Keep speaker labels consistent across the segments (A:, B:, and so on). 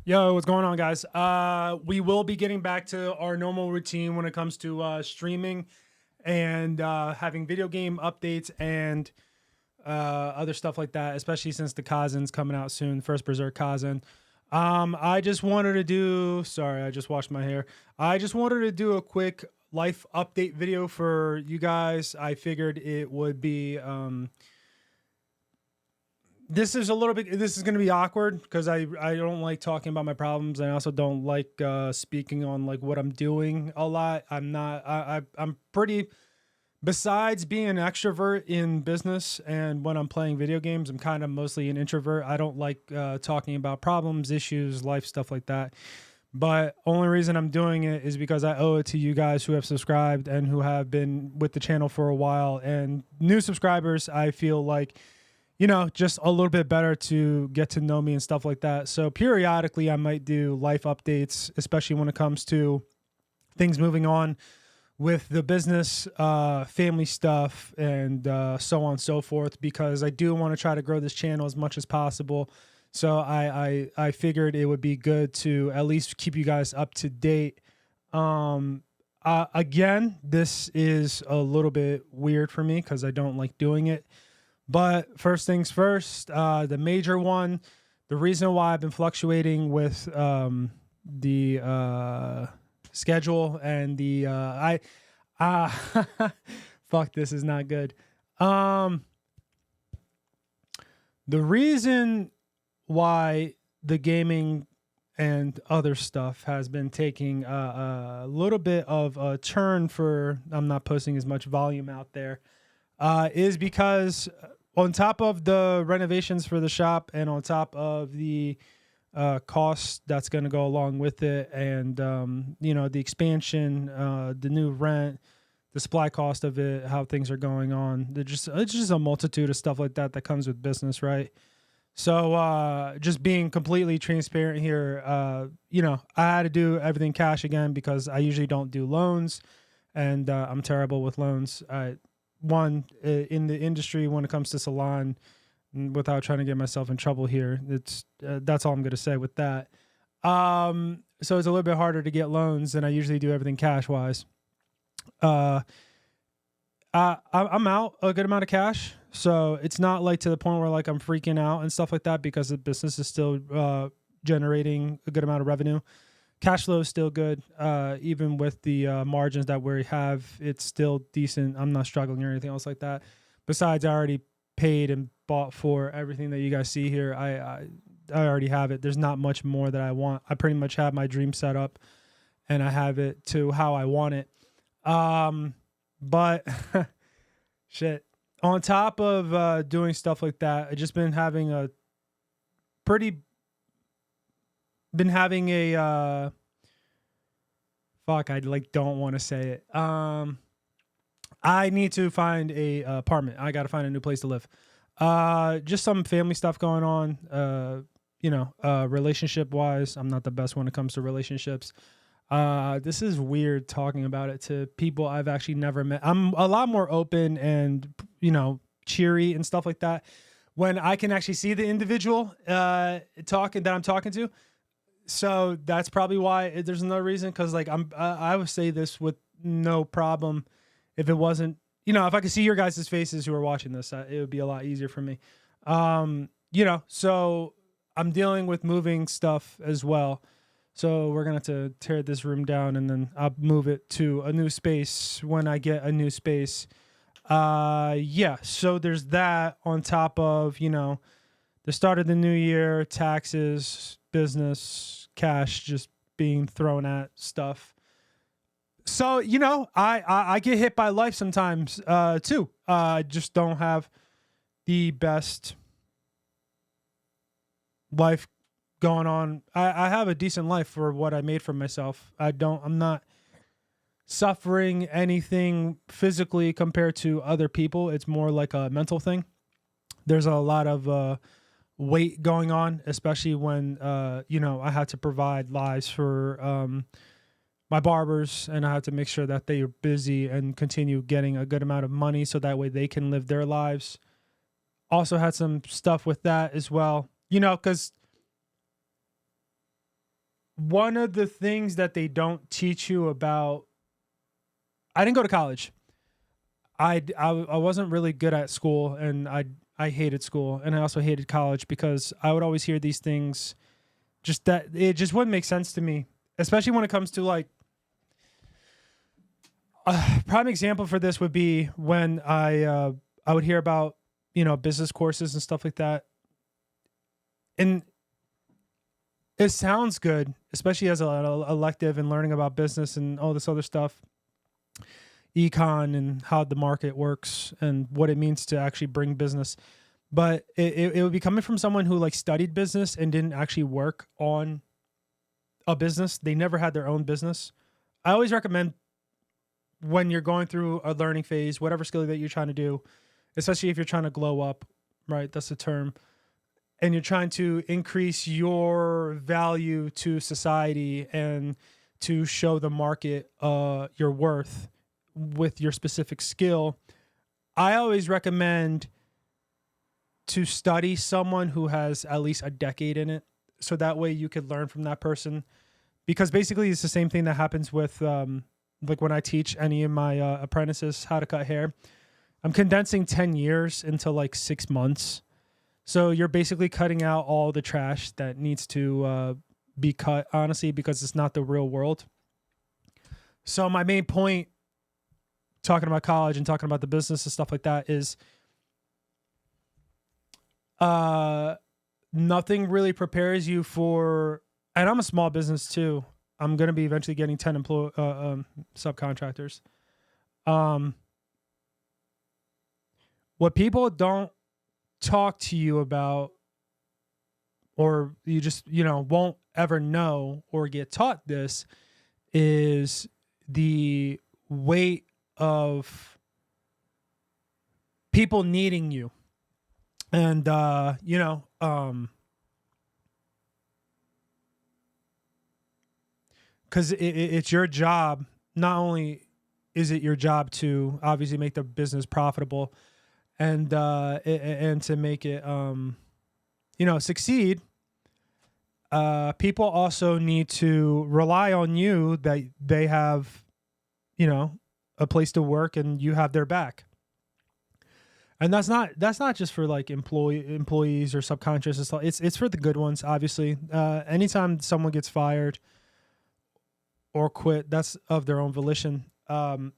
A: Yo, what's going on, guys? We will be getting back to our normal routine when it comes to streaming and having video game updates and other stuff like that, especially since the Kazen's coming out soon, first Berserk Kazen. I just wanted to do, sorry, I just washed my hair. I just wanted to do a quick life update video for you guys. I figured it would be, this is going to be awkward because I don't like talking about my problems. I also don't like speaking on like what I'm doing a lot. I'm pretty, besides being an extrovert in business and when I'm playing video games, I'm kind of mostly an introvert. I don't like talking about problems, issues, life, stuff like that. But only reason I'm doing it is because I owe it to you guys who have subscribed and who have been with the channel for a while. And new subscribers, I feel like, you know, just a little bit better to get to know me and stuff like that. So periodically I might do life updates, especially when it comes to things moving on with the business, family stuff, and so on and so forth, because I do want to try to grow this channel as much as possible. So I figured it would be good to at least keep you guys up to date. Again, this is a little bit weird for me because I don't like doing it. But first things first, the major one, the reason why I've been fluctuating with the schedule and the fuck, this is not good. The reason why the gaming and other stuff has been taking a little bit of a turn for I'm not posting as much volume out there is because on top of the renovations for the shop and on top of the cost that's going to go along with it, and you know, the expansion, the new rent, the supply cost of it, how things are going on, it's just a multitude of stuff like that that comes with business, right? So just being completely transparent here, you know, I had to do everything cash again because I usually don't do loans, and I'm terrible with loans. One, in the industry when it comes to salon, without trying to get myself in trouble here, it's that's all I'm going to say with that. So it's a little bit harder to get loans, and I usually do everything cash wise. I'm out a good amount of cash, so it's not like to the point where like I'm freaking out and stuff like that because the business is still generating a good amount of revenue. Cash flow is still good, even with the margins that we have. It's still decent. I'm not struggling or anything else like that. Besides, I already paid and bought for everything that you guys see here. I already have it. There's not much more that I want. I pretty much have my dream set up, and I have it to how I want it. But shit. On top of doing stuff like that, I just been having a fuck, I like don't want to say it. I need to find a apartment. I got to find a new place to live. Just some family stuff going on. You know, relationship wise, I'm not the best when it comes to relationships. This is weird talking about it to people I've actually never met. I'm a lot more open and, you know, cheery and stuff like that when I can actually see the individual talking that I'm talking to. So that's probably why there's another reason. Because like I would say this with no problem if it wasn't, you know, if I could see your guys' faces who are watching this, it would be a lot easier for me. You know, so I'm dealing with moving stuff as well. So we're going to have to tear this room down and then I'll move it to a new space when I get a new space. Yeah, so there's that on top of, you know, the start of the new year, taxes, business, cash just being thrown at stuff. So, you know, I get hit by life sometimes too. I just don't have the best life going on. I have a decent life for what I made for myself. I'm not suffering anything physically compared to other people. It's more like a mental thing. There's a lot of weight going on, especially when you know, I had to provide lives for my barbers, and I had to make sure that they are busy and continue getting a good amount of money so that way they can live their lives. Also had some stuff with that as well, you know, because one of the things that they don't teach you about, I didn't go to college. I wasn't really good at school, and I hated school, and I also hated college because I would always hear these things just that it just wouldn't make sense to me, especially when it comes to like a prime example for this would be when I would hear about, you know, business courses and stuff like that. And it sounds good, especially as an elective and learning about business and all this other stuff, econ and how the market works and what it means to actually bring business. But it would be coming from someone who like studied business and didn't actually work on a business. They never had their own business. I always recommend when you're going through a learning phase, whatever skill that you're trying to do, especially if you're trying to glow up, right? That's the term. And you're trying to increase your value to society and to show the market your worth with your specific skill. I always recommend to study someone who has at least a decade in it, so that way you could learn from that person. Because basically it's the same thing that happens with like when I teach any of my apprentices how to cut hair. I'm condensing 10 years into like 6 months. So you're basically cutting out all the trash that needs to be cut, honestly, because it's not the real world. So my main point, talking about college and talking about the business and stuff like that, is nothing really prepares you for, and I'm a small business too. I'm going to be eventually getting 10 subcontractors. What people don't talk to you about, or you just, you know, won't ever know or get taught this, is the weight of people needing you. And, you know, because it's your job. Not only is it your job to obviously make the business profitable and to make it, you know, succeed, people also need to rely on you, that they have, you know, a place to work and you have their back. And that's not just for like employees or subcontractors. It's for the good ones, obviously. Anytime someone gets fired or quit, that's of their own volition.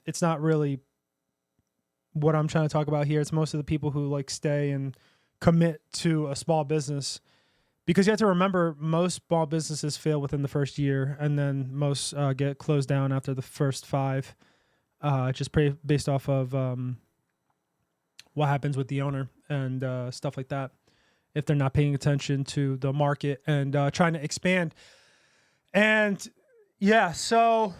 A: It's not really what I'm trying to talk about here. It's most of the people who like stay and commit to a small business, because you have to remember most small businesses fail within the first year, and then most get closed down after the first 5, just based off of what happens with the owner and stuff like that, if they're not paying attention to the market and trying to expand. And yeah, so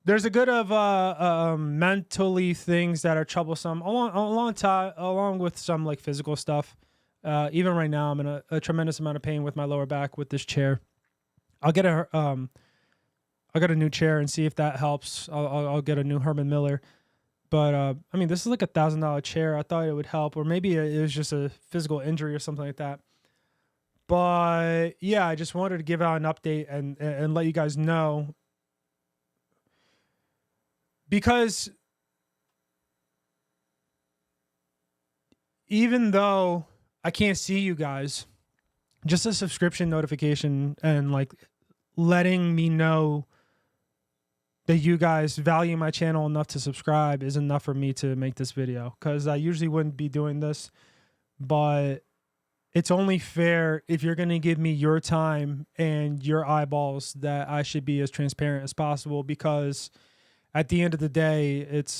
A: there's a good of mentally things that are troublesome along with some like physical stuff. Even right now, I'm in a tremendous amount of pain with my lower back with this chair. I'll get a new chair and see if that helps. I'll get a new Herman Miller. But I mean, this is like $1,000 chair. I thought it would help, or maybe it was just a physical injury or something like that. But yeah, I just wanted to give out an update and let you guys know, because even though I can't see you guys, just a subscription notification and like letting me know that you guys value my channel enough to subscribe is enough for me to make this video, because I usually wouldn't be doing this. But it's only fair, if you're going to give me your time and your eyeballs, that I should be as transparent as possible, because at the end of the day, it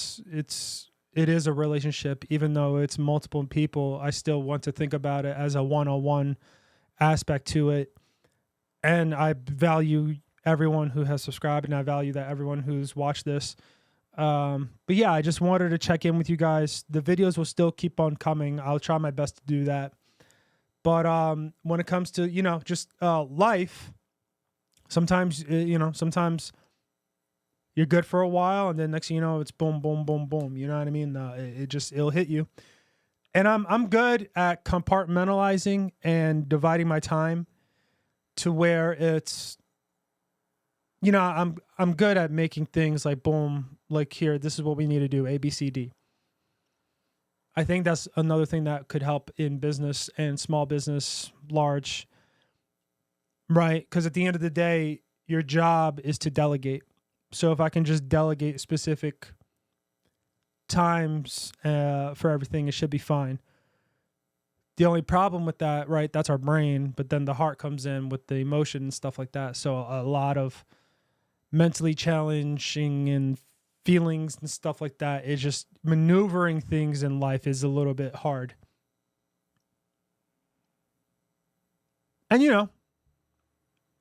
A: is a relationship. Even though it's multiple people, I still want to think about it as a one-on-one aspect to it. And I value everyone who has subscribed, and I value that everyone who's watched this. But yeah, I just wanted to check in with you guys. The videos will still keep on coming. I'll try my best to do that. But when it comes to, you know, just life, sometimes sometimes you're good for a while, and then next thing you know, it's boom, boom, boom, boom. You know what I mean? It'll hit you. And I'm good at compartmentalizing and dividing my time. to where it's, I'm good at making things like boom, like here, this is what we need to do, A, B, C, D. I think that's another thing that could help in business and small business, large, right? Because at the end of the day, your job is to delegate. So if I can just delegate specific times for everything, it should be fine. The only problem with that, right, that's our brain, but then the heart comes in with the emotion and stuff like that. So a lot of mentally challenging and feelings and stuff like that is just maneuvering things in life is a little bit hard. And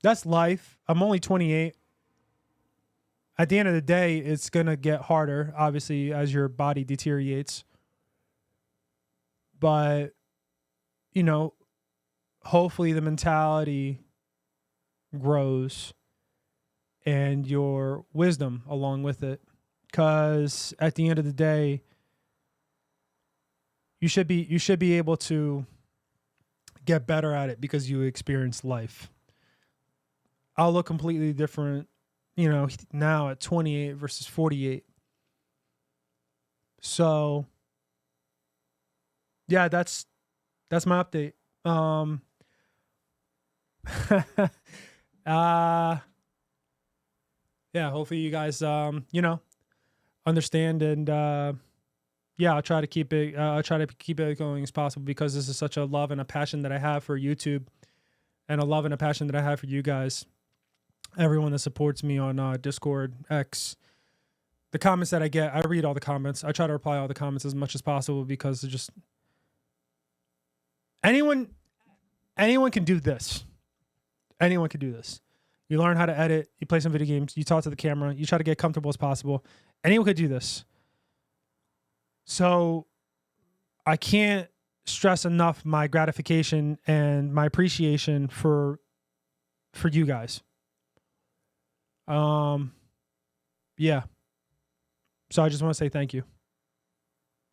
A: that's life. I'm only 28. At the end of the day, it's going to get harder, obviously, as your body deteriorates. But, hopefully the mentality grows and your wisdom along with it. Because at the end of the day, you should be able to get better at it because you experience life. I'll look completely different, now at 28 versus 48. So yeah, that's my update. Yeah, hopefully you guys understand, and I'll try to keep it going as possible, because this is such a love and a passion that I have for YouTube, and a love and a passion that I have for you guys, everyone that supports me on Discord, X. The comments that I get, I read all the comments. I try to reply all the comments as much as possible, because it's just anyone can do this. Anyone can do this. You learn how to edit, you play some video games, you talk to the camera, you try to get comfortable as possible. Anyone could do this. So I can't stress enough my gratification and my appreciation for you guys. Yeah. So I just want to say thank you.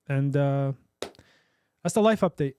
A: And that's the life update.